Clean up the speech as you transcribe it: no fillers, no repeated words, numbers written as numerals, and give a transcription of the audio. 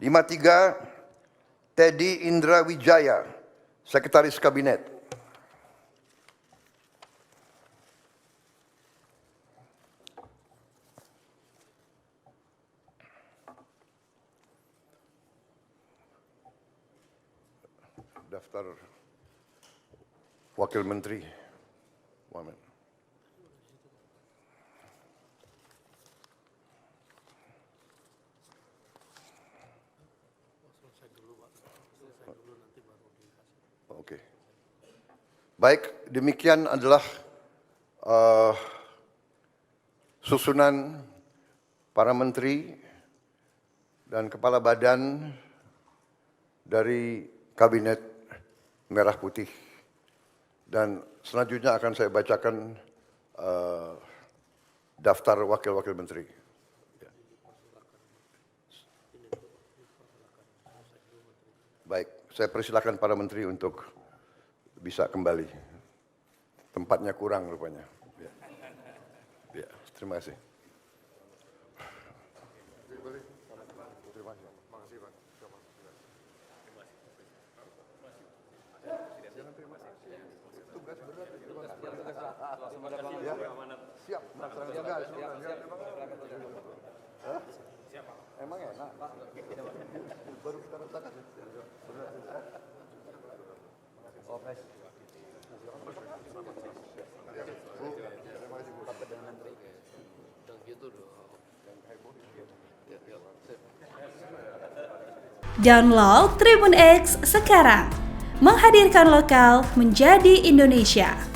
53, Teddy Indra Wijaya, Sekretaris Kabinet. Daftar Wakil Menteri. Wamen. Oke. Baik, demikian adalah susunan para menteri dan kepala badan dari Kabinet Merah Putih. Dan selanjutnya akan saya bacakan daftar wakil-wakil menteri. Baik, saya persilakan para menteri untuk bisa kembali. Tempatnya kurang rupanya. Ya, terima kasih. Siap, emang enak. Baru kita rasakan. Download Tribun X sekarang, menghadirkan lokal menjadi Indonesia.